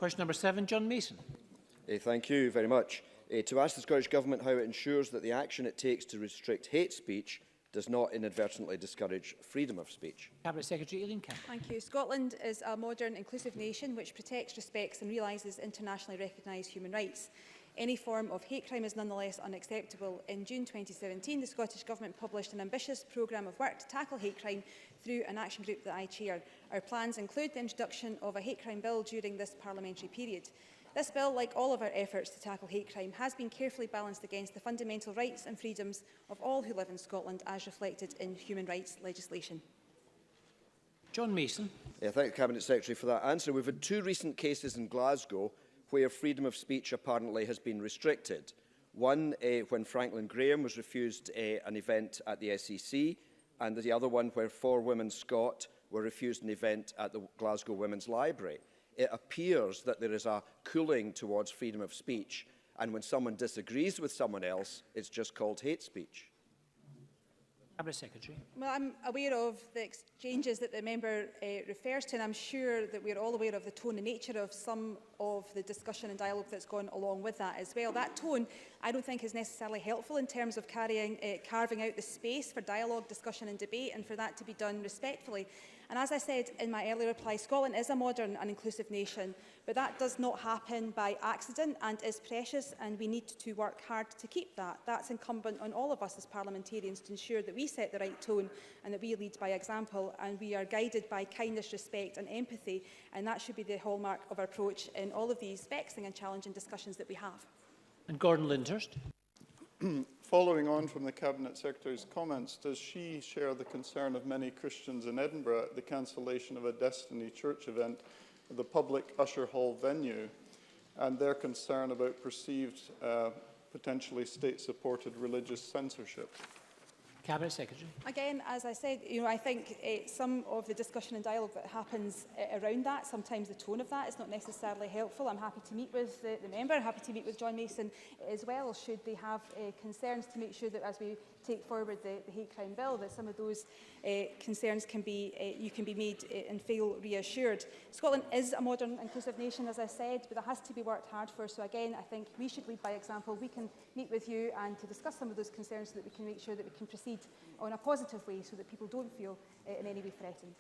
Question number 7, John Mason. Thank you very much. To ask the Scottish Government how it ensures that the action it takes to restrict hate speech does not inadvertently discourage freedom of speech. Cabinet Secretary Aileen Campbell. Thank you. Scotland is a modern, inclusive nation which protects, respects and realises internationally recognised human rights. Any form of hate crime is nonetheless unacceptable. In June 2017, the Scottish Government published an ambitious programme of work to tackle hate crime through an action group that I chair. Our plans include the introduction of a hate crime bill during this parliamentary period. This bill, like all of our efforts to tackle hate crime, has been carefully balanced against the fundamental rights and freedoms of all who live in Scotland, as reflected in human rights legislation. John Mason. Thank the Cabinet Secretary for that answer. We've had 2 recent cases in Glasgow where freedom of speech apparently has been restricted. One when Franklin Graham was refused an event at the SEC, and the other one where 4 women Scot were refused an event at the Glasgow Women's Library. It appears that there is a cooling towards freedom of speech, and when someone disagrees with someone else, it's just called hate speech. Cabinet Secretary. Well, I'm aware of the exchanges that the member refers to, and I'm sure that we're all aware of the tone and nature of some of the discussion and dialogue that's gone along with that as well. That tone, I don't think, is necessarily helpful in terms of carving out the space for dialogue, discussion and debate, and for that to be done respectfully. And as I said in my earlier reply, Scotland is a modern and inclusive nation, but that does not happen by accident and is precious, and we need to work hard to keep that. That's incumbent on all of us as parliamentarians to ensure that we set the right tone and that we lead by example, and we are guided by kindness, respect and empathy, and that should be the hallmark of our approach in all of these vexing and challenging discussions that we have. And Gordon Lyndhurst. Following on from the Cabinet Secretary's comments, does she share the concern of many Christians in Edinburgh at the cancellation of a Destiny Church event at the public Usher Hall venue, and their concern about perceived potentially state-supported religious censorship? Cabinet Secretary. Again, as I said, I think some of the discussion and dialogue that happens around that, sometimes the tone of that is not necessarily helpful. I'm happy to meet with the member, happy to meet with John Mason as well, should they have concerns, to make sure that as we take forward the hate crime bill, that some of those concerns can be made and feel reassured. Scotland is a modern, inclusive nation, as I said, but that has to be worked hard for. So again, I think we should lead by example. We can meet with you and to discuss some of those concerns so that we can make sure that we can proceed on a positive way so that people don't feel in any way threatened.